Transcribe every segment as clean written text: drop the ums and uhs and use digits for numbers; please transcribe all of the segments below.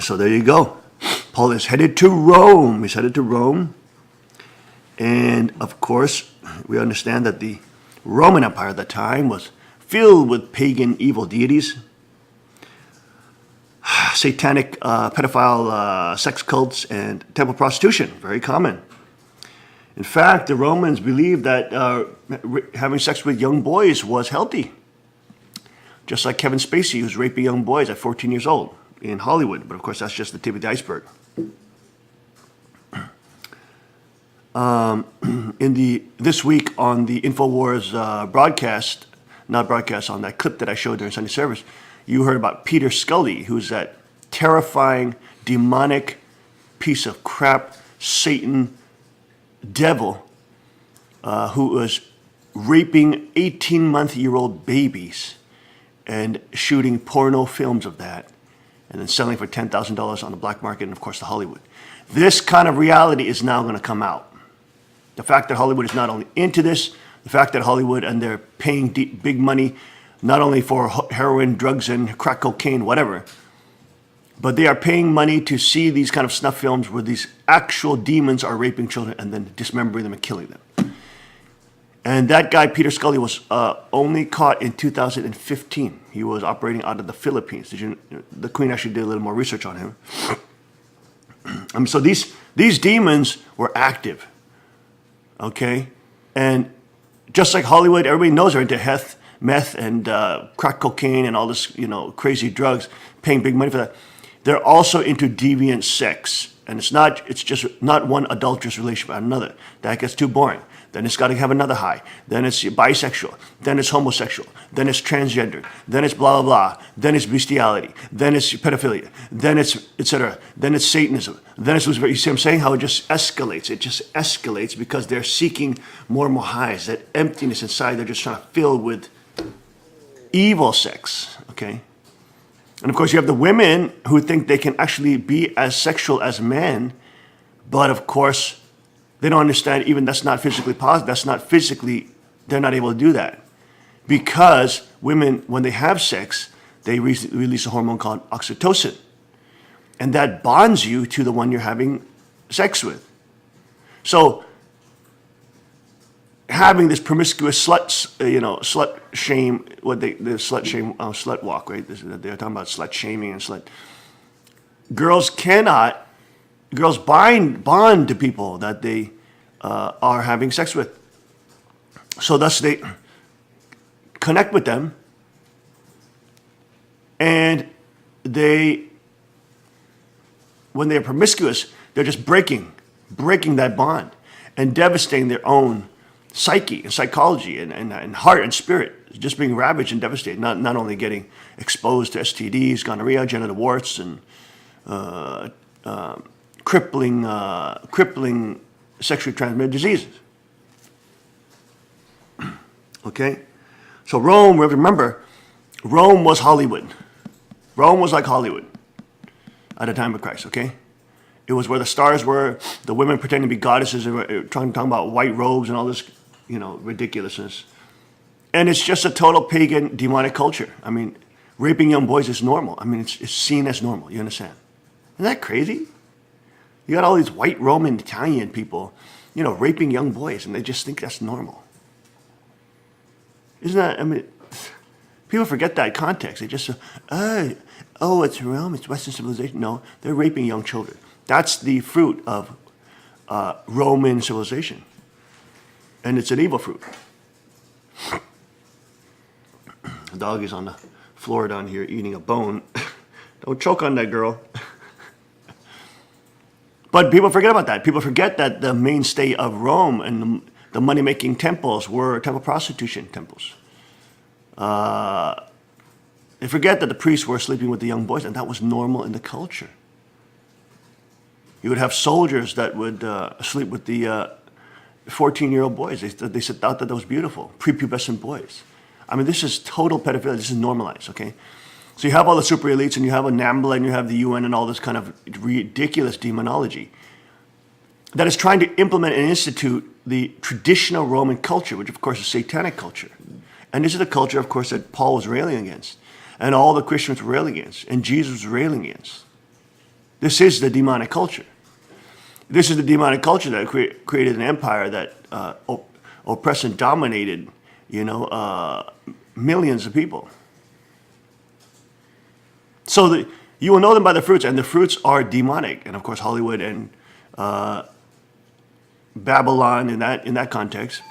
So there you go. Paul is headed to Rome. He's headed to Rome. And of course, we understand that the Roman Empire at the time was filled with pagan evil deities, satanic pedophile sex cults, and temple prostitution, very common. In fact, the Romans believed that having sex with young boys was healthy. Just like Kevin Spacey, who's raping young boys at 14 years old in Hollywood. But of course, that's just the tip of the iceberg. This week on the InfoWars on that clip that I showed during Sunday service, you heard about Peter Scully, who's that terrifying, demonic piece of crap, Satan, devil, who was raping 18-month-old babies and shooting porno films of that and then selling for $10,000 on the black market and, of course, the Hollywood. This kind of reality is now going to come out. The fact that Hollywood is not only into this, the fact that Hollywood and they're paying big money not only for heroin, drugs, and crack cocaine, whatever, but they are paying money to see these kind of snuff films where these actual demons are raping children and then dismembering them and killing them. And that guy, Peter Scully, was only caught in 2015. He was operating out of the Philippines. The Queen actually did a little more research on him. So these demons were active, okay? And just like Hollywood, everybody knows they're into meth and crack cocaine and all this, crazy drugs, paying big money for that. They're also into deviant sex. And it's just not one adulterous relationship with another. That gets too boring. Then it's got to have another high. Then it's bisexual. Then it's homosexual. Then it's transgender. Then it's blah, blah, blah. Then it's bestiality. Then it's pedophilia. Then it's etc. Then it's Satanism. Then it's Lucifer. You see what I'm saying? How it just escalates. It just escalates because they're seeking more and more highs. That emptiness inside, they're just trying to fill with evil sex, okay? And of course, you have the women who think they can actually be as sexual as men, but of course, they don't understand even that's not physically possible. That's not physically, they're not able to do that. Because women, when they have sex, they release a hormone called oxytocin. And that bonds you to the one you're having sex with. So, having this promiscuous slut shame, slut walk, right? They're talking about slut shaming and slut. Girls bond to people that they are having sex with. So thus they connect with them and when they're promiscuous, they're just breaking that bond and devastating their own psyche and psychology and heart and spirit, just being ravaged and devastated, not only getting exposed to STDs, gonorrhea, genital warts, and crippling sexually transmitted diseases. Okay? So Rome, remember, Rome was Hollywood. Rome was like Hollywood at the time of Christ, okay? It was where the stars were, the women pretending to be goddesses, talking about white robes and all this, ridiculousness. And it's just a total pagan, demonic culture. I mean, raping young boys is normal. I mean, it's seen as normal, you understand? Isn't that crazy? You got all these white Roman Italian people, raping young boys, and they just think that's normal. Isn't that, people forget that context. They just say, it's Rome, it's Western civilization. No, they're raping young children. That's the fruit of Roman civilization. And it's an evil fruit. The dog is on the floor down here eating a bone. Don't choke on that, girl. But people forget about that. People forget that the mainstay of Rome and the money-making temples were temple prostitution temples. They forget that the priests were sleeping with the young boys, and that was normal in the culture. You would have soldiers that would sleep with the 14-year-old boys. They thought that was beautiful. Prepubescent boys. I mean, this is total pedophilia. This is normalized, okay? So you have all the super elites, and you have a NAMBLA, and you have the UN, and all this kind of ridiculous demonology that is trying to implement and institute the traditional Roman culture, which of course is satanic culture. And this is the culture, of course, that Paul was railing against, and all the Christians were railing against, and Jesus was railing against. This is the demonic culture. This is the demonic culture that created an empire that oppressed and dominated, millions of people. So you will know them by the fruits, and the fruits are demonic. And of course, Hollywood and Babylon in that context,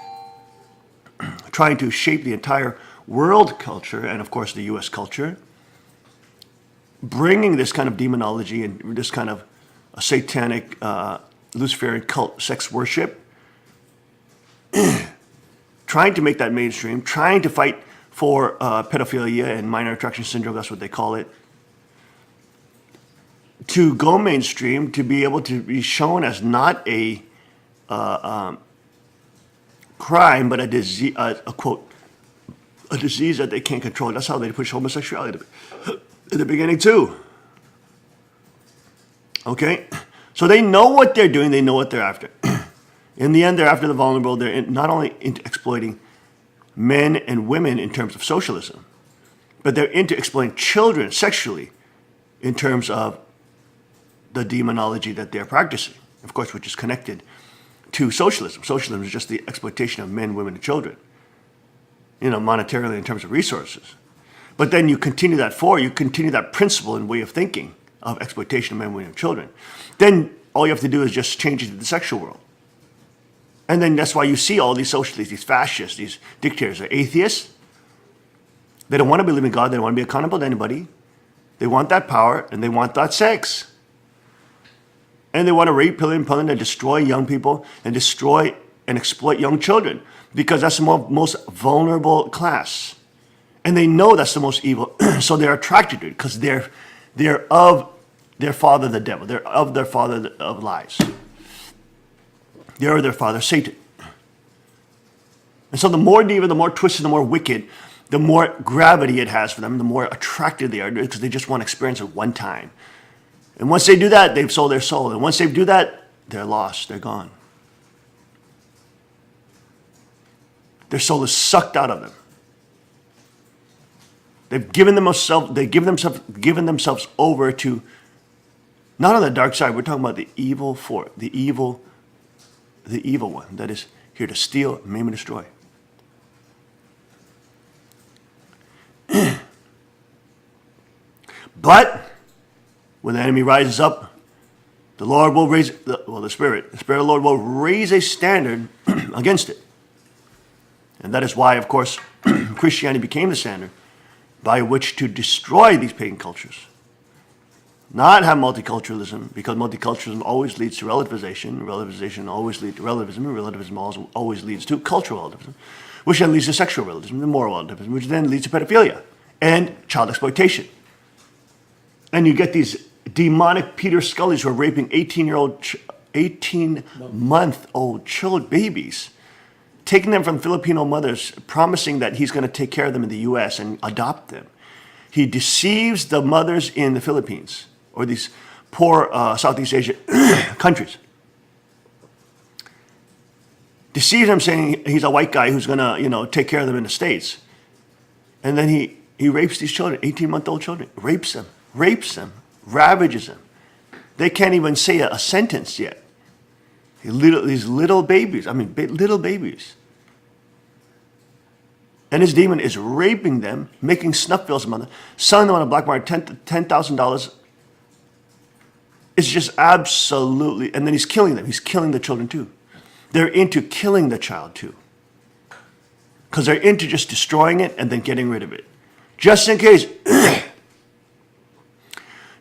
trying to shape the entire world culture, and of course the U.S. culture, bringing this kind of demonology and this kind of satanic Luciferian cult, sex worship, trying to make that mainstream, trying to fight for pedophilia and minor attraction syndrome, that's what they call it, to go mainstream, to be able to be shown as not a crime, but a disease, a disease that they can't control. That's how they push homosexuality in the beginning too. Okay? So they know what they're doing, they know what they're after. In the end, they're after the vulnerable. They're not only into exploiting men and women in terms of socialism, but they're into exploiting children sexually in terms of the demonology that they're practicing, of course, which is connected to socialism. Socialism is just the exploitation of men, women, and children, monetarily in terms of resources. But then you continue that principle and way of thinking of exploitation of men, women, and children. Then all you have to do is just change it to the sexual world. And then that's why you see all these socialists, these fascists, these dictators, they're atheists. They don't want to believe in God. They don't want to be accountable to anybody. They want that power and they want that sex. And they want to rape, pillage, and plunder, and destroy young people and destroy and exploit young children because that's the most vulnerable class. And they know that's the most evil, so they're attracted to it because they're of their father, the devil. They're of their father of lies. They're of their father, Satan. And so the more evil, the more twisted, the more wicked, the more gravity it has for them, the more attracted they are because they just want to experience it one time. And once they do that, they've sold their soul. And once they do that, they're lost. They're gone. Their soul is sucked out of them. They've given themselves over to, not on the dark side, we're talking about the evil one that is here to steal, maim, and destroy. But when the enemy rises up, the Lord will the Spirit of the Lord will raise a standard against it. And that is why, of course, Christianity became the standard by which to destroy these pagan cultures. Not have multiculturalism, because multiculturalism always leads to relativization. Relativization always leads to relativism, and relativism always leads to cultural relativism, which then leads to sexual relativism and moral relativism, which then leads to pedophilia and child exploitation. And you get these demonic Peter Scullys who are raping 18-month-old babies, taking them from Filipino mothers, promising that he's going to take care of them in the U.S. and adopt them. He deceives the mothers in the Philippines or these poor Southeast Asia countries. Deceives them saying he's a white guy who's going to, take care of them in the States. And then he rapes these children, 18-month-old children, rapes them, ravages them. They can't even say a sentence yet. These little babies, little babies. And his demon is raping them, making snuff films of them, selling them on a black market, $10,000. It's just absolutely, and then he's killing them. He's killing the children too. They're into killing the child too. Because they're into just destroying it and then getting rid of it. Just in case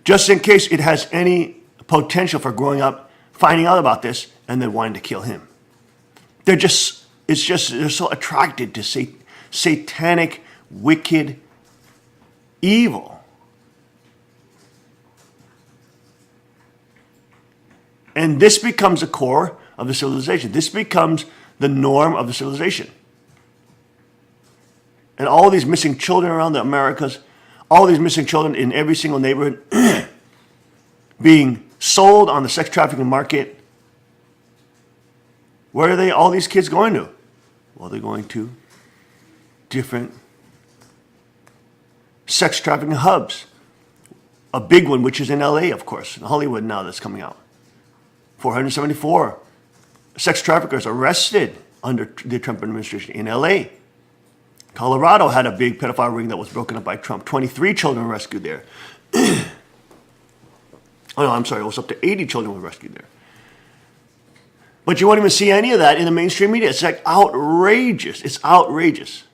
it has any potential for growing up, finding out about this, and then wanting to kill him. They're so attracted to satanic, wicked, evil. And this becomes the core of the civilization. This becomes the norm of the civilization. And all these missing children around the Americas, all these missing children in every single neighborhood being sold on the sex trafficking market. Where are all these kids going to? Well, they're going to different sex trafficking hubs a big one, which is in LA, of course, in Hollywood now that's coming out. 474 sex traffickers arrested under the Trump administration in LA. Colorado had a big pedophile ring that was broken up by Trump. 23 children rescued there. Oh no, I'm sorry, it was up to 80 children were rescued there. But you won't even see any of that in the mainstream media. It's like outrageous. It's outrageous.